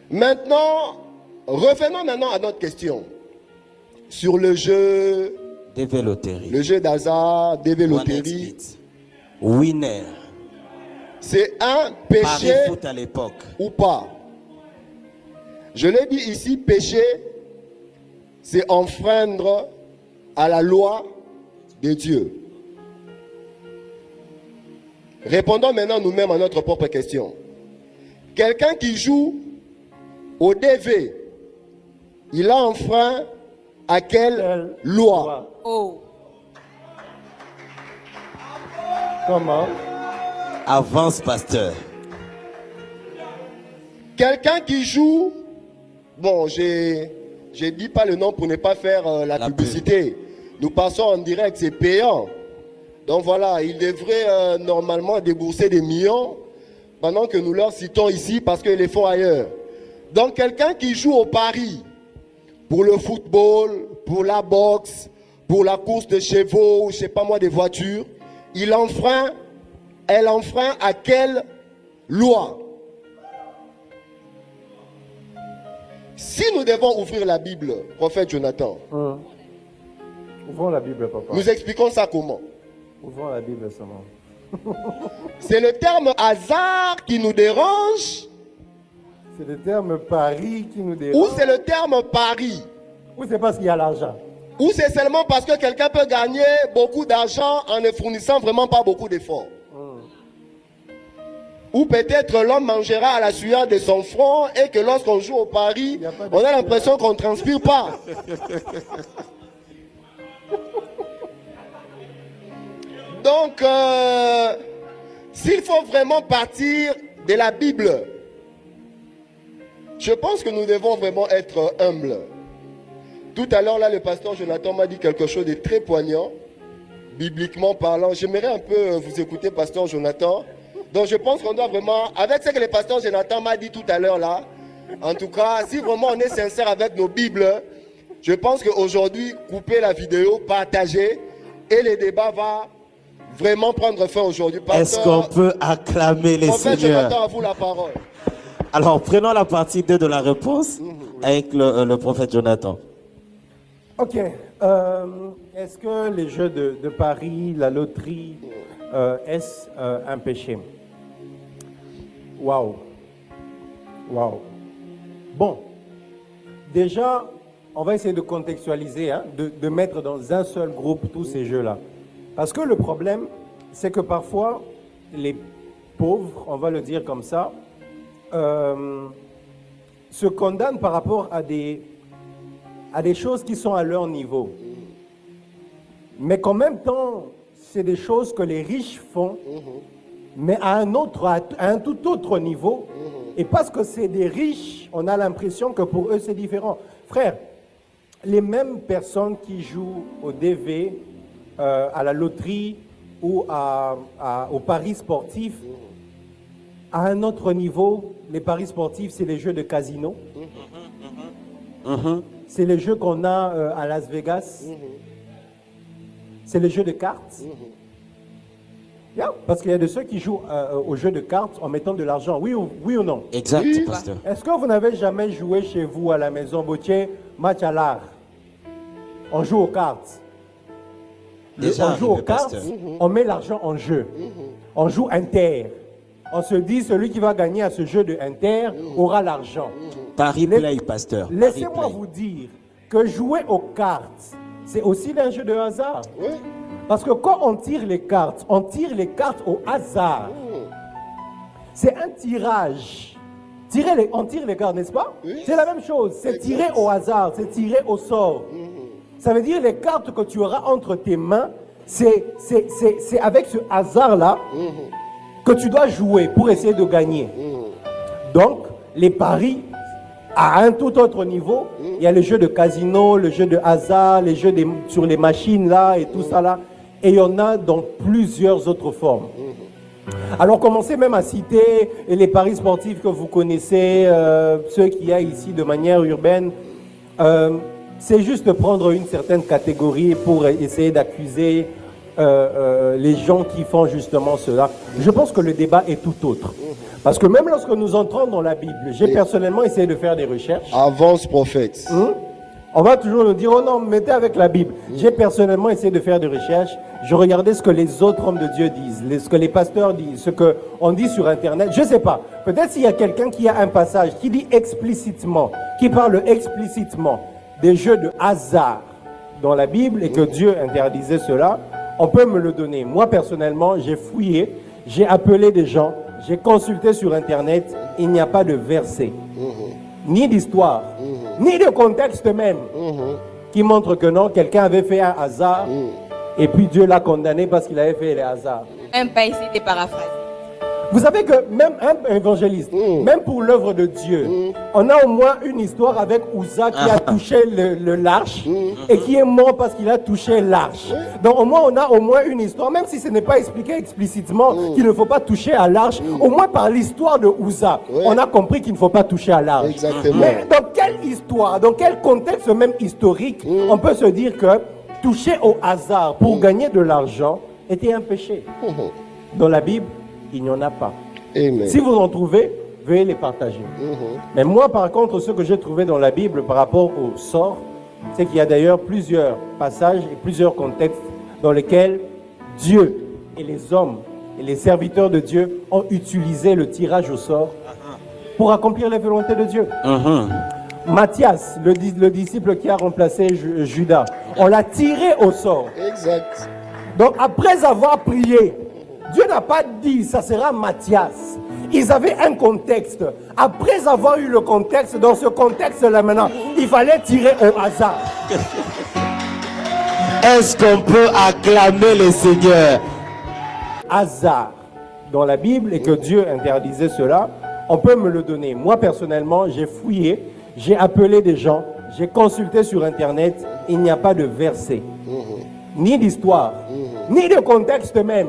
Maintenant, revenons maintenant à notre question. Sur le jeu... DV Loterie. Le jeu d'hasard, DV Loterie. Winner. C'est un péché Paris foot à l'époque. ou pas? Je l'ai dit ici, péché, c'est enfreindre à la loi de Dieu. Répondons maintenant nous-mêmes à notre propre question. Quelqu'un qui joue au DV, il a enfreint à quelle loi? Oh. Comment? Avance, pasteur. Quelqu'un qui joue, bon, j'ai dit pas le nom pour ne pas faire la publicité. Nous passons en direct, c'est payant. Donc voilà, il devrait normalement débourser des millions pendant que nous leur citons ici parce qu'ils les font ailleurs. Donc quelqu'un qui joue au pari pour le football, pour la boxe, pour la course de chevaux, je sais pas moi, des voitures, elle enfreint à quelle loi? Si nous devons ouvrir la Bible, prophète Jonathan, Ouvrons la Bible, papa. nous expliquons ça comment? Ouvrons la Bible seulement. C'est le terme hasard qui nous dérange C'est le terme pari qui nous ou dérange. c'est le terme pari? Ou c'est parce qu'il y a l'argent? Ou c'est seulement parce que quelqu'un peut gagner beaucoup d'argent en ne fournissant vraiment pas beaucoup d'efforts? Ou peut-être l'homme mangera à la sueur de son front et que lorsqu'on joue au pari, on a l'impression qu'on ne transpire pas. Donc, s'il faut vraiment partir de la Bible, je pense que nous devons vraiment être humbles. Tout à l'heure, là, le pasteur Jonathan m'a dit quelque chose de très poignant, bibliquement parlant. J'aimerais un peu vous écouter, pasteur Jonathan. Donc, je pense qu'on doit vraiment, avec ce que le pasteur Jonathan m'a dit tout à l'heure, là, en tout cas, si vraiment on est sincère avec nos Bibles, je pense qu'aujourd'hui, couper la vidéo, partager, et le débat va vraiment prendre fin aujourd'hui. Est-ce qu'on peut acclamer les Prophète seigneurs? Jonathan, à vous la parole. Alors, prenons la partie 2 de la réponse avec le prophète Jonathan. Ok. Est-ce que les jeux de paris, la loterie, est-ce un péché? Waouh. Waouh. Bon. Déjà, on va essayer de contextualiser, hein, de mettre dans un seul groupe tous ces jeux-là. Parce que le problème, c'est que parfois, les pauvres, on va le dire comme ça, se condamnent par rapport à des choses qui sont à leur niveau. Mais qu'en même temps, c'est des choses que les riches font, mais à un tout autre niveau. Et parce que c'est des riches, on a l'impression que pour eux, c'est différent. Frère, les mêmes personnes qui jouent au DV, à la loterie ou au paris sportif, à un autre niveau, les paris sportifs, c'est les jeux de casino. C'est les jeux qu'on a à Las Vegas. C'est les jeux de cartes. Yeah, parce qu'il y a de ceux qui jouent aux jeux de cartes en mettant de l'argent. Oui ou non? Exact, Oui. pasteur. Est-ce que vous n'avez jamais joué chez vous à la maison, Botier, match à l'art? On joue aux cartes. Déjà On joue aux arrivé, cartes, pasteur. on met l'argent en jeu. On joue inter. On se dit, celui qui va gagner à ce jeu de inter aura l'argent. Paris play, pasteur. Paris Laissez-moi play. vous dire que jouer aux cartes, c'est aussi un jeu de hasard. Oui. Parce que quand on tire les cartes au hasard. C'est un tirage. On tire les cartes, n'est-ce pas? Oui. C'est la même chose. C'est tirer au hasard, c'est tirer au sort. Ça veut dire les cartes que tu auras entre tes mains, c'est avec ce hasard-là que tu dois jouer pour essayer de gagner. Donc, les paris, à un tout autre niveau, il y a les jeux de casino, le jeu de hasard, les jeux sur les machines là et tout ça là. Et il y en a dans plusieurs autres formes. Alors, commencez même à citer les paris sportifs que vous connaissez, ceux qu'il y a ici de manière urbaine. C'est juste de prendre une certaine catégorie pour essayer d'accuser les gens qui font justement cela. Je pense que le débat est tout autre. Parce que même lorsque nous entrons dans la Bible, j'ai personnellement essayé de faire des recherches. Avance, prophète. On va toujours nous dire, oh non, mettez avec la Bible. J'ai personnellement essayé de faire des recherches. Je regardais ce que les autres hommes de Dieu disent, ce que les pasteurs disent, ce qu'on dit sur Internet. Je ne sais pas. Peut-être s'il y a quelqu'un qui a un passage qui dit explicitement, qui parle explicitement des jeux de hasard dans la Bible et que Dieu interdisait cela, on peut me le donner. Moi, personnellement, j'ai fouillé, j'ai appelé des gens, j'ai consulté sur Internet, il n'y a pas de verset, ni d'histoire, ni de contexte même, qui montre que non, quelqu'un avait fait un hasard, et puis Dieu l'a condamné parce qu'il avait fait les hasards. Même pas essayer de paraphraser. Vous savez que même un évangéliste, même pour l'œuvre de Dieu, on a au moins une histoire avec Uza qui a touché l'arche et qui est mort parce qu'il a touché l'arche. Donc au moins on a au moins une histoire, même si ce n'est pas expliqué explicitement qu'il ne faut pas toucher à l'arche, au moins par l'histoire de Uza, on a compris qu'il ne faut pas toucher à l'arche. Exactement. Mais dans quelle histoire, dans quel contexte même historique, on peut se dire que toucher au hasard pour gagner de l'argent était un péché? Dans la Bible, il n'y en a pas. Amen. Si vous en trouvez, veuillez les partager. Mais moi, par contre, ce que j'ai trouvé dans la Bible par rapport au sort, c'est qu'il y a d'ailleurs plusieurs passages et plusieurs contextes dans lesquels Dieu et les hommes et les serviteurs de Dieu ont utilisé le tirage au sort pour accomplir les volontés de Dieu. Matthias, le disciple qui a remplacé Judas, on l'a tiré au sort. Exact. Donc après avoir prié, Dieu n'a pas dit ça sera Matthias. Ils avaient un contexte. Après avoir eu le contexte, dans ce contexte-là maintenant, il fallait tirer au hasard. Est-ce qu'on peut acclamer le Seigneur? Hasard dans la Bible et que Dieu interdisait cela, on peut me le donner. Moi personnellement, j'ai fouillé, j'ai appelé des gens, j'ai consulté sur Internet, il n'y a pas de verset, ni d'histoire, ni de contexte même.